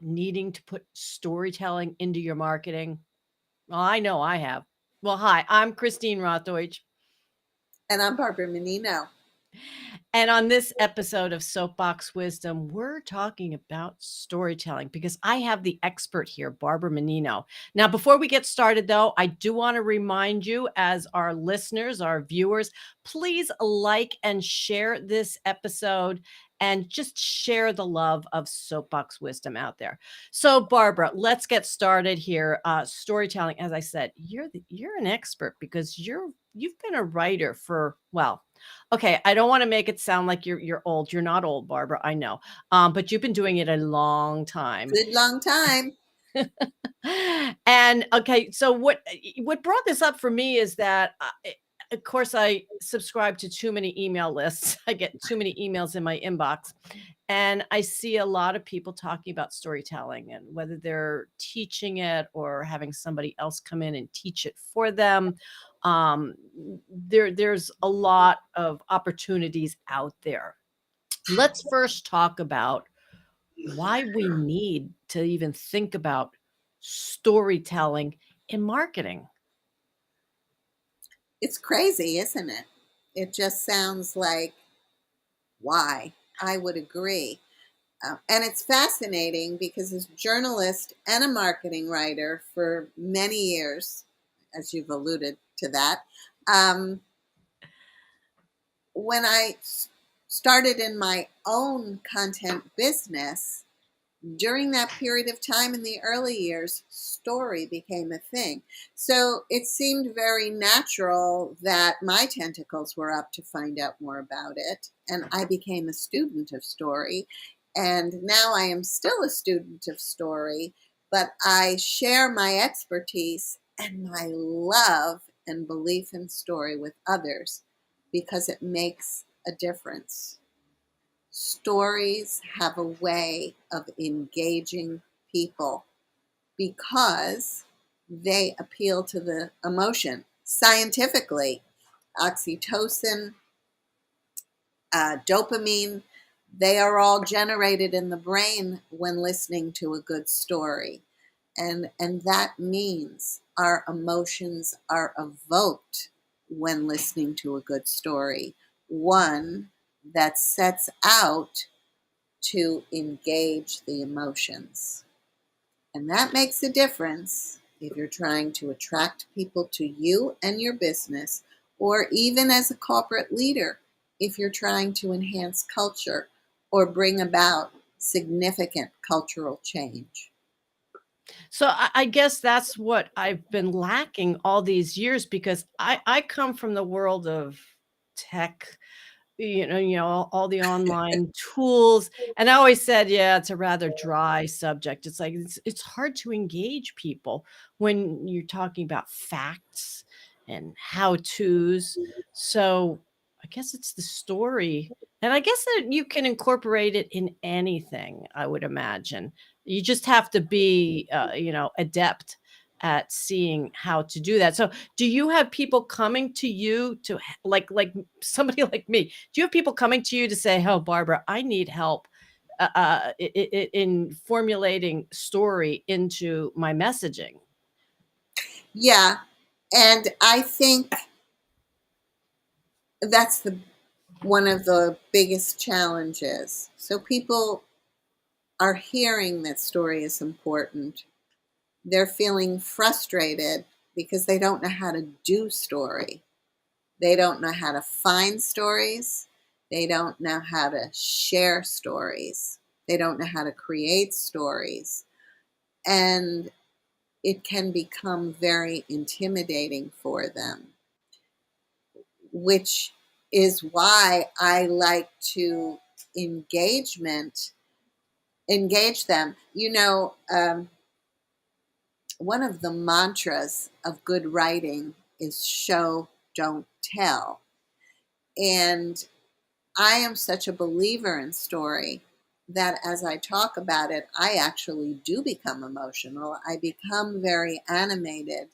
needing to put storytelling into your marketing? Well, I know I have. Well, hi, I'm Christine Rothdeutsch. And I'm Barbara Menino. And on this episode of Soapbox Wisdom, we're talking about storytelling because I have the expert here, Barbara Menino. Now, before we get started, though, I do want to remind you, as our listeners, our viewers, please like and share this episode and just share the love of Soapbox Wisdom out there. So, Barbara, let's get started here. Storytelling, as I said, you're an expert because you've been a writer for, well, okay, I don't wanna make it sound like you're old. You're not old, Barbara, I know, but you've been doing it a long time. Good long time. And, okay, so what brought this up for me is that, of course, I subscribe to too many email lists. I get too many emails in my inbox, and I see a lot of people talking about storytelling and whether they're teaching it or having somebody else come in and teach it for them. There's a lot of opportunities out there. Let's first talk about why we need to even think about storytelling in marketing. It's crazy, isn't it? It just sounds like why. I would agree. And it's fascinating because as a journalist and a marketing writer for many years, as you've alluded to that, um, when I started in my own content business, during that period of time in the early years, story became a thing. So it seemed very natural that my tentacles were up to find out more about it. And I became a student of story. And now I am still a student of story, but I share my expertise and my love and belief in story with others because it makes a difference. Stories have a way of engaging people because they appeal to the emotion. Scientifically, oxytocin, dopamine, they are all generated in the brain when listening to a good story. And that means our emotions are evoked when listening to a good story. One that sets out to engage the emotions. And that makes a difference if you're trying to attract people to you and your business, or even as a corporate leader, if you're trying to enhance culture or bring about significant cultural change. So I guess that's what I've been lacking all these years because I come from the world of tech, all the online tools, and I always said, "Yeah, it's a rather dry subject." It's like it's hard to engage people when you're talking about facts and how-tos. So, I guess it's the story, and I guess that you can incorporate it in anything, I would imagine. You just have to be, adept at seeing how to do that. So, do you have people coming to you to like somebody like me? Do you have people coming to you to say, "Oh, Barbara, I need help in formulating story into my messaging"? Yeah, and I think that's the one of the biggest challenges. So people are hearing that story is important. They're feeling frustrated because they don't know how to do story. They don't know how to find stories. They don't know how to share stories. They don't know how to create stories. And it can become very intimidating for them, which is why I like to engagement engage them. One of the mantras of good writing is show, don't tell. And I am such a believer in story that as I talk about it, I actually do become emotional. I become very animated.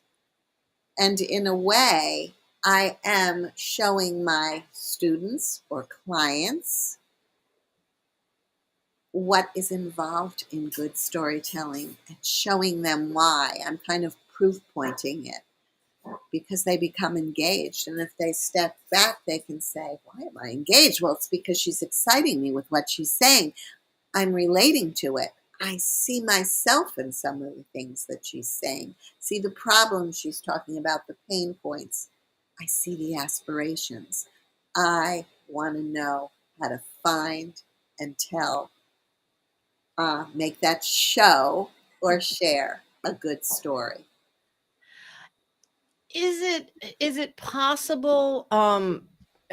And in a way, I am showing my students or clients what is involved in good storytelling and showing them why. I'm kind of proof pointing it because they become engaged. And if they step back, they can say, why am I engaged? Well, it's because she's exciting me with what she's saying. I'm relating to it. I see myself in some of the things that she's saying. See the problems she's talking about, the pain points. I see the aspirations. I want to know how to find and tell, make that show or share a good story. Is it possible,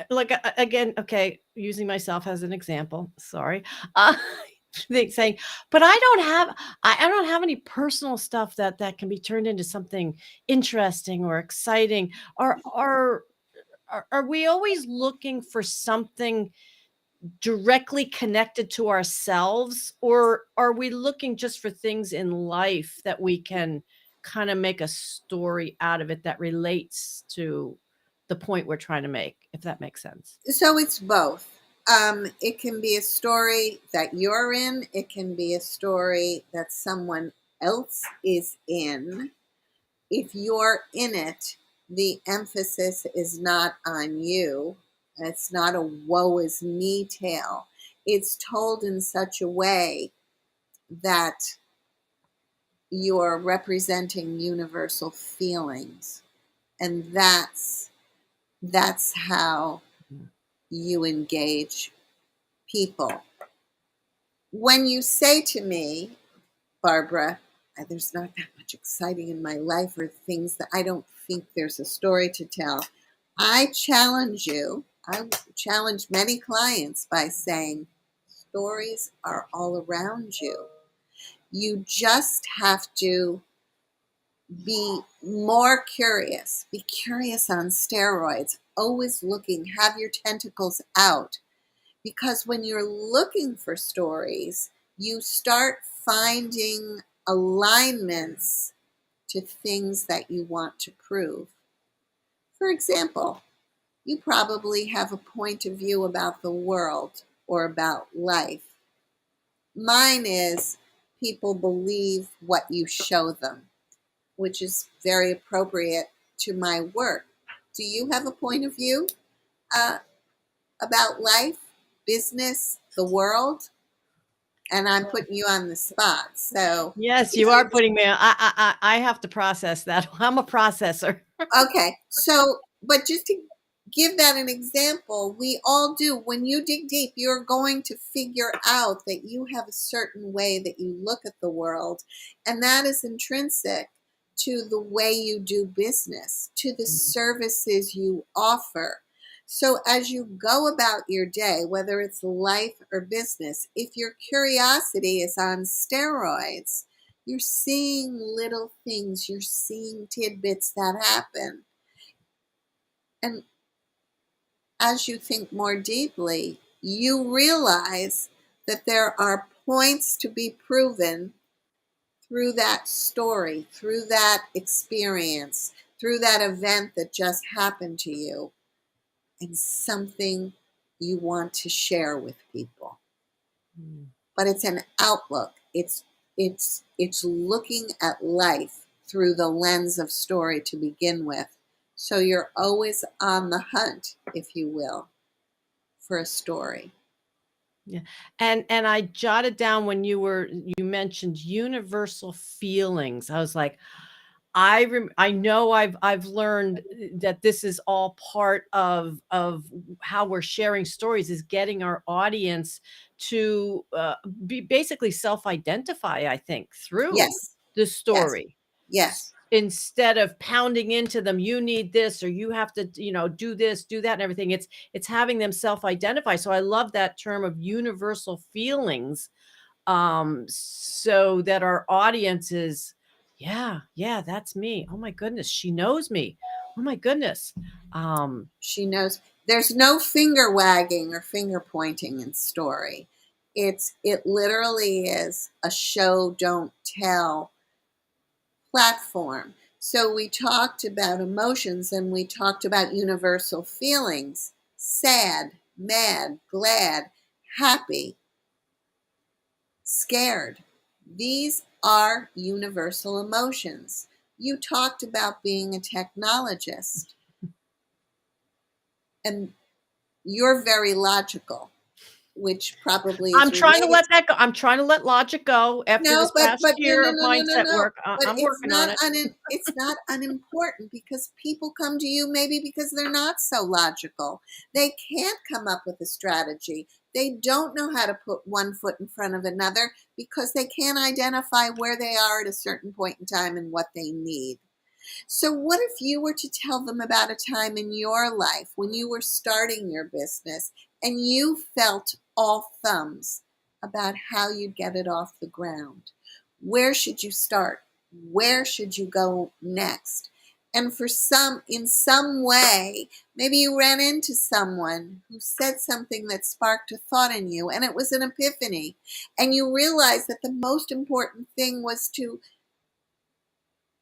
like, again, okay, using myself as an example, sorry, uh, saying, but I don't have any personal stuff that can be turned into something interesting or exciting. Are we always looking for something directly connected to ourselves, or are we looking just for things in life that we can kind of make a story out of it that relates to the point we're trying to make, if that makes sense? So it's both. It can be a story that you're in, it can be a story that someone else is in. If you're in it, the emphasis is not on you. It's not a woe is me tale. It's told in such a way that you're representing universal feelings. And that's how Mhm. you engage people. When you say to me, Barbara, there's not that much exciting in my life or things that I don't think there's a story to tell, I challenge you. I challenge many clients by saying, stories are all around you. You just have to be more curious. Be curious on steroids. Always looking, have your tentacles out. Because when you're looking for stories, you start finding alignments to things that you want to prove. For example, you probably have a point of view about the world or about life. Mine is people believe what you show them, which is very appropriate to my work. Do you have a point of view uh, about life, business, the world? And I'm putting you on the spot. So, Yes, you you know, are putting me I have to process that. I'm a processor. okay. So, but just to give that an example, we all do. When you dig deep, you're going to figure out that you have a certain way that you look at the world, and that is intrinsic to the way you do business, to the services you offer. So, as you go about your day, whether it's life or business, if your curiosity is on steroids, you're seeing little things, you're seeing tidbits that happen. And as you think more deeply, you realize that there are points to be proven through that story, through that experience, through that event that just happened to you, and something you want to share with people. Mm. But it's an outlook. It's looking at life through the lens of story to begin with. So you're always on the hunt, if you will, for a story. Yeah, and I jotted down when you mentioned universal feelings. I was like, I know I've learned that this is all part of how we're sharing stories is getting our audience to, be basically self-identify, I think, through Yes, the yes, story. yes. Instead of pounding into them, "You need this," or "You have to, do this, do that," and everything. It's having them self-identify. So I love that term of universal feelings, so that our audience is, "Yeah, yeah, that's me. Oh my goodness, she knows me. Oh my goodness." Um, She knows there's no finger wagging or finger pointing in story. It literally is a show don't tell platform. So we talked about emotions and we talked about universal feelings: sad, mad, glad, happy. scared. These are universal emotions. You talked about being a technologist, and you're very logical, which probably is I'm trying to related. let that go. I'm trying to let logic go after No, this past but no, year no, of no, no, no, mindset no. work. But I'm working on it. it's not unimportant, because people come to you maybe because they're not so logical. They can't come up with a strategy. They don't know how to put one foot in front of another because they can't identify where they are at a certain point in time and what they need. So, what if you were to tell them about a time in your life when you were starting your business and you felt all thumbs about how you'd get it off the ground? Where should you start? Where should you go next? And for some, in some way, maybe you ran into someone who said something that sparked a thought in you, and it was an epiphany. And you realized that the most important thing was to,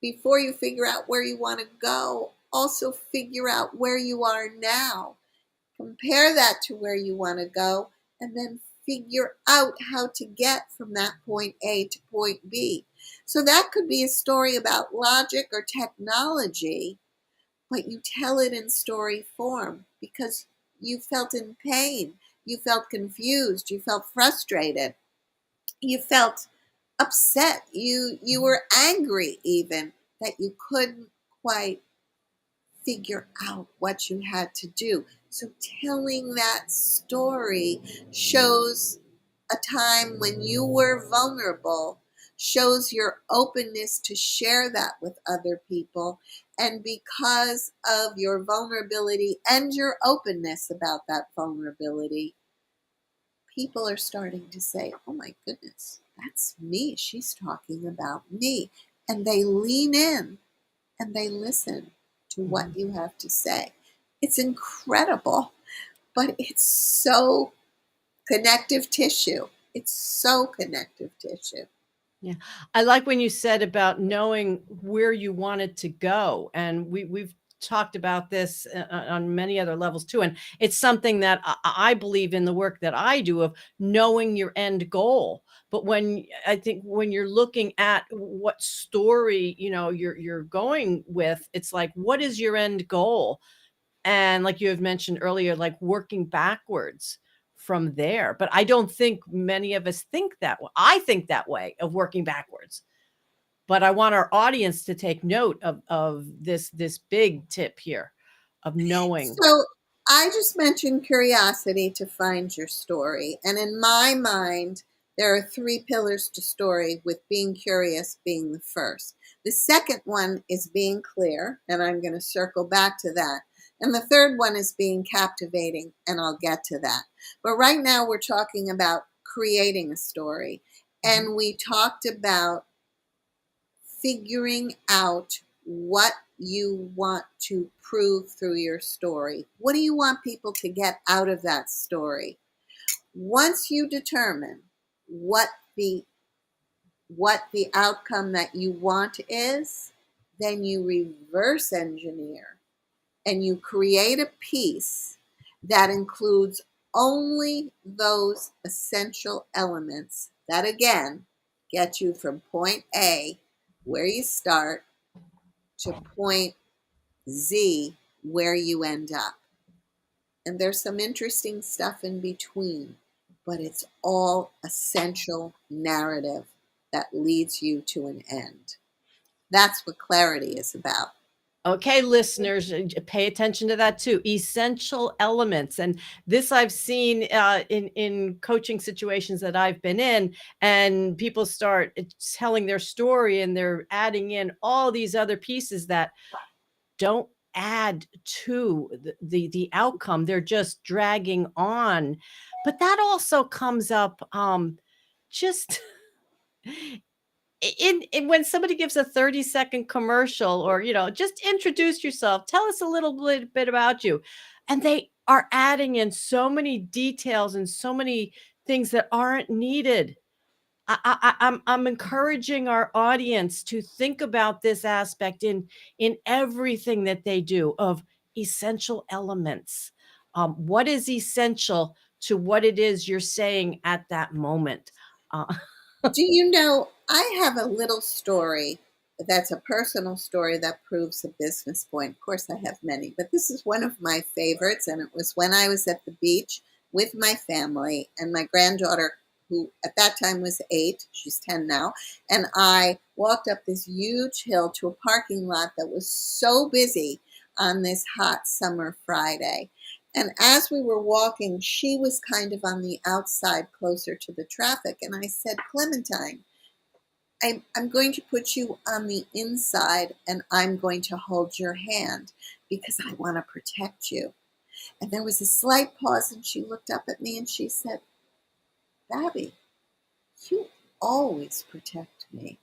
before you figure out where you want to go, also figure out where you are now. Compare that to where you want to go, and then figure out how to get from that point A to point B. So that could be a story about logic or technology, but you tell it in story form because you felt in pain, you felt confused, you felt frustrated, you felt upset, you were angry even that you couldn't quite figure out what you had to do. So telling that story shows a time when you were vulnerable, shows your openness to share that with other people. And because of your vulnerability and your openness about that vulnerability, people are starting to say, oh my goodness, that's me. She's talking about me. And they lean in and they listen to what Mhm. you have to say. It's incredible, but it's so connective tissue. It's so connective tissue. Yeah. I like when you said about knowing where you wanted to go, and we've talked about this, on many other levels too, and it's something that I believe in the work that I do of knowing your end goal. But I think when you're looking at what story, you're going with, it's like, what is your end goal? And like you had mentioned earlier, like working backwards from there. But I don't think many of us think that way. I think that way of working backwards. But I want our audience to take note of this big tip here of knowing. So I just mentioned curiosity to find your story. And in my mind, there are three pillars to story, with being curious being the first. The second one is being clear, and I'm going to circle back to that. And the third one is being captivating, and I'll get to that. But right now, we're talking about creating a story. Mhm. And we talked about figuring out what you want to prove through your story. What do you want people to get out of that story? Once you determine what the outcome that you want is, then you reverse engineer and you create a piece that includes only those essential elements that again get you from point A, where you start, to point Z, where you end up. And there's some interesting stuff in between, but it's all essential narrative that leads you to an end. That's what clarity is about. Okay, listeners, pay attention to that too. Essential elements, and this I've seen in coaching situations that I've been in, and people start telling their story, and they're adding in all these other pieces that don't add to the outcome. They're just dragging on. But that also comes up, just in when somebody gives a 30-second commercial, or, just introduce yourself, tell us a little bit about you. And they are adding in so many details and so many things that aren't needed. I'm encouraging our audience to think about this aspect in everything that they do of essential elements. What is essential to what it is you're saying at that moment? Uh, Do you know, I have a little story that's a personal story that proves a business point. Of course, I have many, but this is one of my favorites. And it was when I was at the beach with my family and my granddaughter, who at that time was 8, she's 10 now. And I walked up this huge hill to a parking lot that was so busy on this hot summer Friday. And as we were walking, she was kind of on the outside, closer to the traffic. And I said, Clementine, I'm going to put you on the inside and I'm going to hold your hand because I want to protect you. And there was a slight pause and she looked up at me and she said, Babby, you always protect me.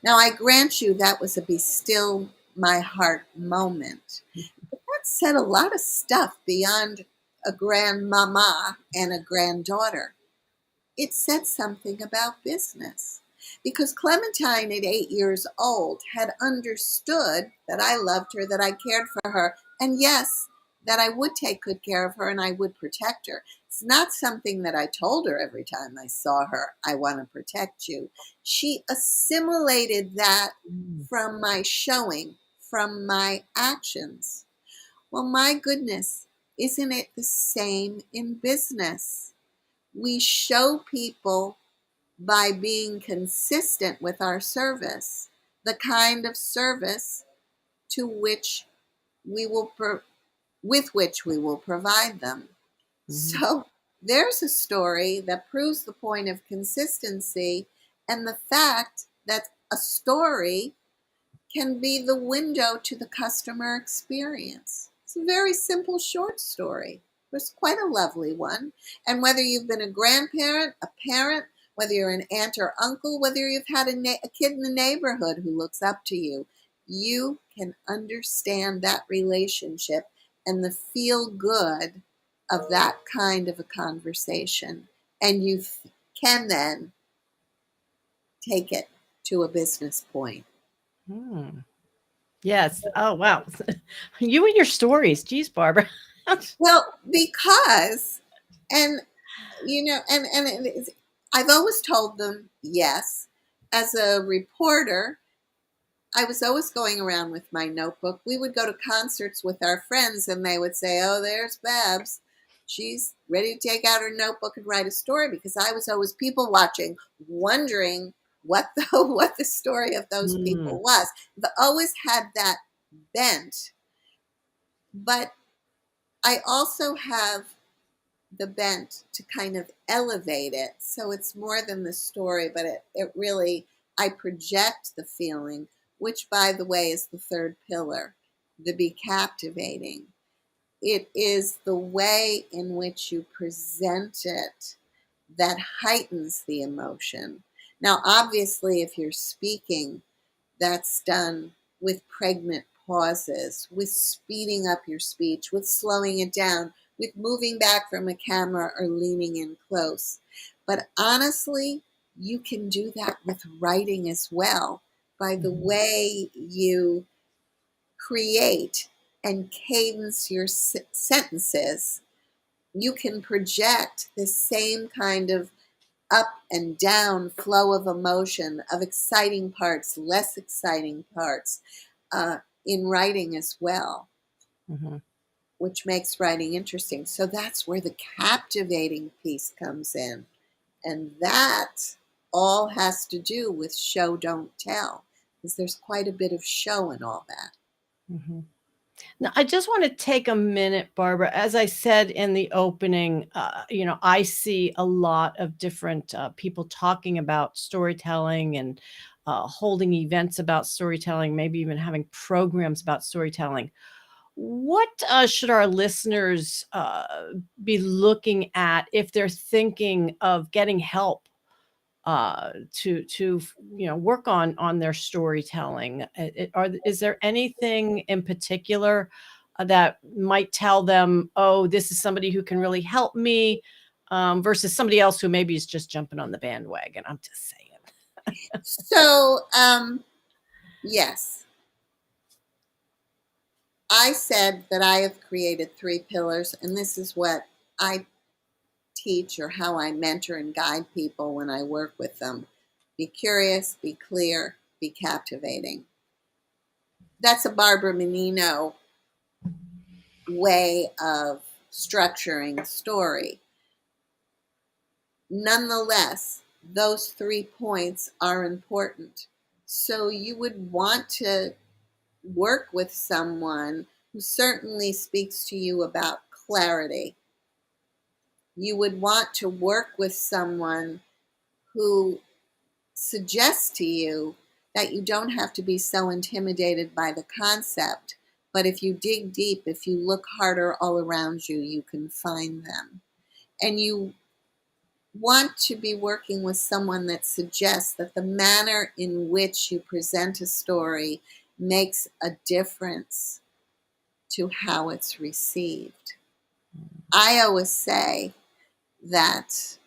Now, I grant you that was a be still my heart moment. But that said a lot of stuff beyond a grandmama and a granddaughter. It said something about business. Because Clementine, at 8 years old, had understood that I loved her, that I cared for her, and yes, that I would take good care of her and I would protect her. It's not something that I told her every time I saw her, I want to protect you. She assimilated that Mm. from my showing, from my actions. Well, my goodness, isn't it the same in business? We show people by being consistent with our service, the kind of service to which we will with which we will provide them. Mhm. So there's a story that proves the point of consistency and the fact that a story can be the window to the customer experience. It's a very simple short story. It's quite a lovely one. And whether you've been a grandparent, a parent, whether you're an aunt or uncle, whether you've had a kid in the neighborhood who looks up to you, you can understand that relationship and the feel good of that kind of a conversation. And you can then take it to a business point. Hmm. Yes. Oh, wow. You and your stories. Geez, Barbara. Well, because, and and it is, I've always told them yes. As a reporter, I was always going around with my notebook. We would go to concerts with our friends, and they would say, "Oh, there's Babs. She's ready to take out her notebook and write a story." Because I was always people watching, wondering what the what the story of those Mm. people was. I've always had that bent, but I also have the bent to kind of elevate it. So it's more than the story, but it really, I project the feeling, which, by the way, is the third pillar, the be captivating. It is the way in which you present it that heightens the emotion. Now, obviously, if you're speaking, that's done with pregnant pauses, with speeding up your speech, with slowing it down, with moving back from a camera or leaning in close. But honestly, you can do that with writing as well by the Mhm. way you create and cadence your sentences. You can project the same kind of up and down flow of emotion, of exciting parts, less exciting parts, uh, in writing as well, Mhm. which makes writing interesting. So that's where the captivating piece comes in. And that all has to do with show, don't tell, because there's quite a bit of show in all that. Mhm. Now, I just want to take a minute, Barbara. As I said in the opening, I see a lot of different people talking about storytelling and holding events about storytelling, maybe even having programs about storytelling. What should our listeners be looking at if they're thinking of getting help work on their storytelling? Is there anything in particular that might tell them, oh, this is somebody who can really help me, versus somebody else who maybe is just jumping on the bandwagon? I'm just saying. So, yes, I said that I have created 3 pillars, and this is what I teach or how I mentor and guide people when I work with them. Be curious, be clear, be captivating. That's a Barbara Menino way of structuring a story. Nonetheless, those 3 points are important. So you would want to work with someone who certainly speaks to you about clarity. You would want to work with someone who suggests to you that you don't have to be so intimidated by the concept, but if you dig deep, if you look harder all around you, you can find them. And you want to be working with someone that suggests that the manner in which you present a story makes a difference to how it's received. I always say that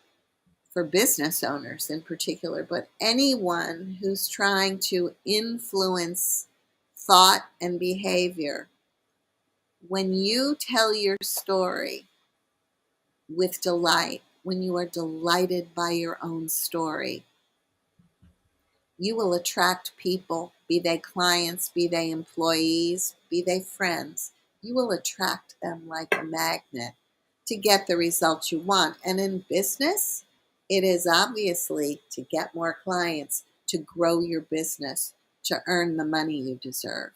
for business owners in particular, but anyone who's trying to influence thought and behavior, when you tell your story with delight, when you are delighted by your own story, you will attract people, be they clients, be they employees, be they friends. You will attract them like a magnet to get the results you want. And in business, it is obviously to get more clients, to grow your business, to earn the money you deserve.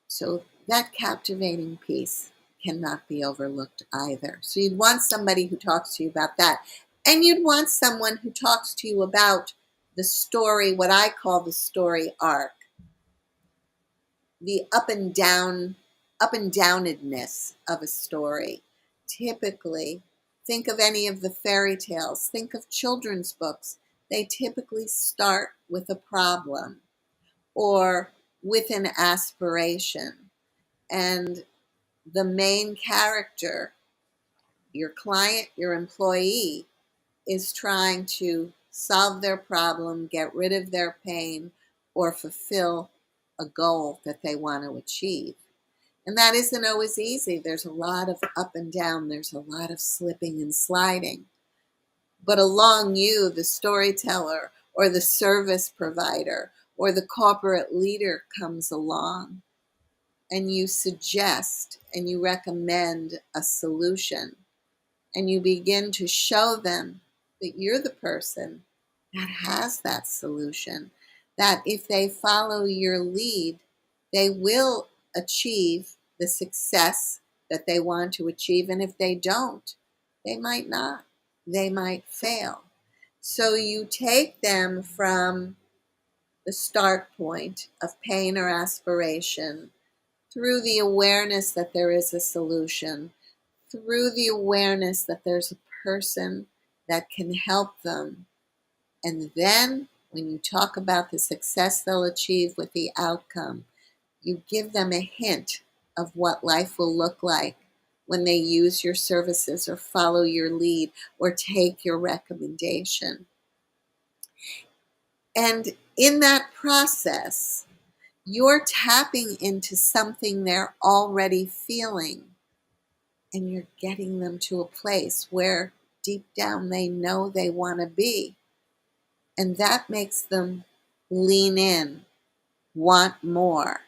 So that captivating piece cannot be overlooked either. So you'd want somebody who talks to you about that. And you'd want someone who talks to you about the story, what I call the story arc, the up and downedness of a story. Typically, think of any of the fairy tales, think of children's books. They typically start with a problem or with an aspiration. And the main character, your client, your employee, is trying to solve their problem, get rid of their pain, or fulfill a goal that they want to achieve. And that isn't always easy. There's a lot of up and down, there's a lot of slipping and sliding. But along you, the storyteller, or the service provider, or the corporate leader comes along, and you suggest and you recommend a solution, and you begin to show them that you're the person that has that solution, that if they follow your lead, they will achieve the success that they want to achieve. And if they don't, they might not. They might fail. So you take them from the start point of pain or aspiration through the awareness that there is a solution, through the awareness that there's a person that can help them. And then when you talk about the success they'll achieve with the outcome, you give them a hint of what life will look like when they use your services or follow your lead or take your recommendation. And in that process, you're tapping into something they're already feeling, and you're getting them to a place where deep down they know they want to be. And that makes them lean in, want more,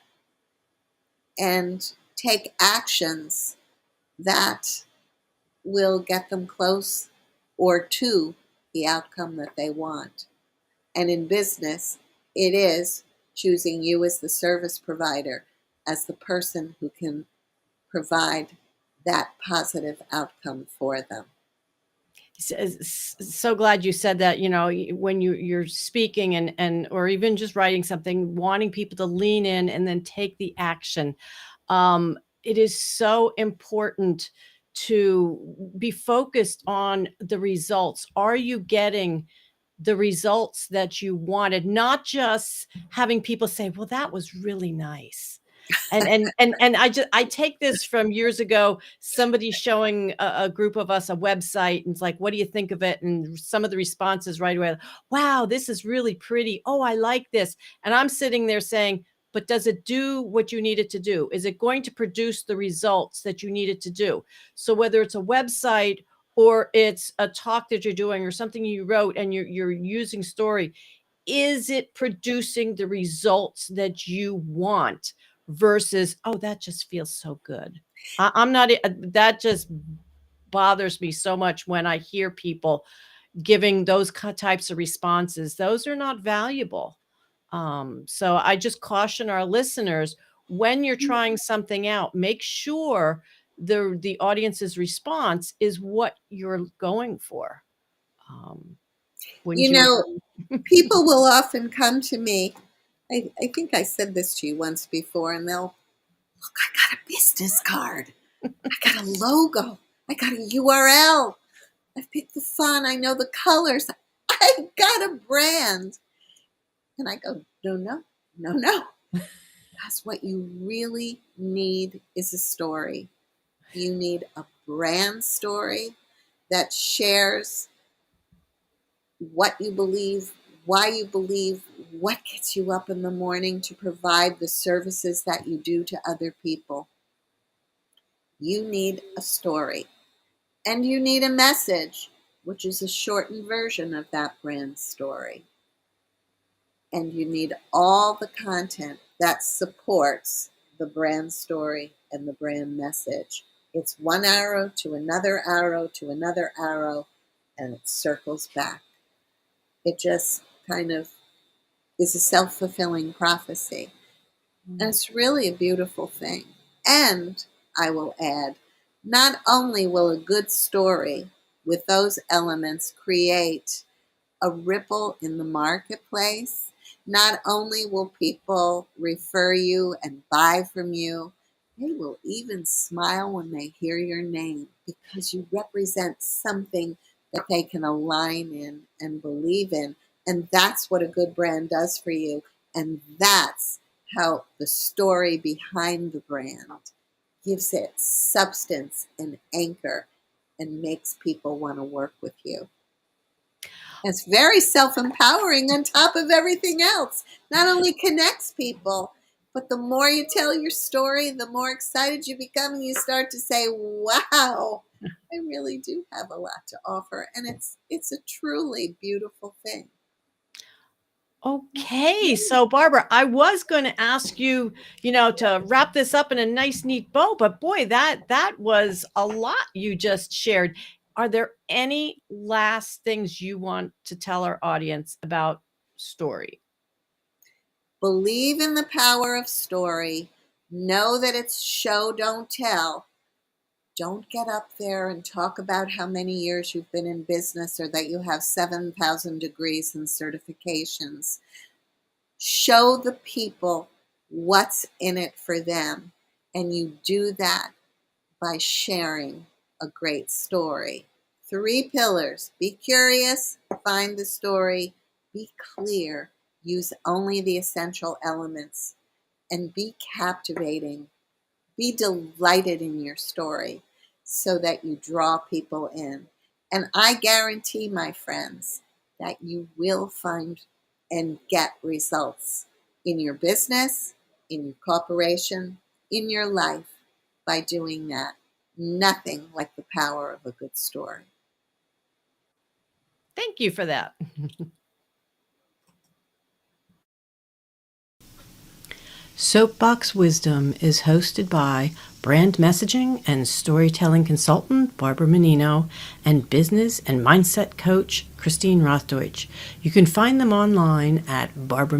and take actions that will get them close or to the outcome that they want. And in business, it is choosing you as the service provider, as the person who can provide that positive outcome for them. So glad you said that, when you're speaking and or even just writing something, wanting people to lean in and then take the action. It is so important to be focused on the results. Are you getting the results that you wanted? Not just having people say, "Well, that was really nice." And I take this from years ago, somebody showing a group of us a website, and it's like, "What do you think of it?" And some of the responses right away, "Wow, this is really pretty. Oh, I like this." And I'm sitting there saying, "But does it do what you need it to do? Is it going to produce the results that you need it to do?" So whether it's a website or it's a talk that you're doing or something you wrote and you're using story, is it producing the results that you want versus, "Oh, that just feels so good." I'm not that just bothers me so much when I hear people giving those types of responses. Those are not valuable. So I just caution our listeners, when you're trying something out, make sure the audience's response is what you're going for. Um, wouldn't You you know, agree? people will often come to me. I think I said this to you once before, and they'll, look, I got a business card. I got a logo. I got a URL. I've picked the font. I know the colors. I got a brand. And I go, no, no, no, no. Because what you really need is a story. You need a brand story that shares what you believe, why you believe, what gets you up in the morning to provide the services that you do to other people. You need a story and you need a message, which is a shortened version of that brand story. And you need all the content that supports the brand story and the brand message. It's one arrow to another arrow to another arrow, and it circles back. It just kind of is a self-fulfilling prophecy. And it's really a beautiful thing. And I will add, not only will a good story with those elements create a ripple in the marketplace, not only will people refer you and buy from you, they will even smile when they hear your name because you represent something that they can align in and believe in. And that's what a good brand does for you. And that's how the story behind the brand gives it substance and anchor and makes people want to work with you. It's very self-empowering on top of everything else. Not only connects people, but the more you tell your story, the more excited you become and you start to say, wow, I really do have a lot to offer. And it's a truly beautiful thing. Okay, so Barbara, I was going to ask you, to wrap this up in a nice, neat bow, but boy, that was a lot you just shared. Are there any last things you want to tell our audience about story? Believe in the power of story. Know that it's show, don't tell. Don't get up there and talk about how many years you've been in business or that you have 7,000 degrees and certifications. Show the people what's in it for them. And you do that by sharing a great story. 3 pillars: be curious, find the story, be clear, use only the essential elements, and be captivating. Be delighted in your story so that you draw people in. And I guarantee, my friends, that you will find and get results in your business, in your corporation, in your life by doing that. Nothing like the power of a good story. Thank you for that. Soapbox Wisdom is hosted by brand messaging and storytelling consultant Barbara Menino and business and mindset coach Christine Rothdeutsch. You can find them online at Barbara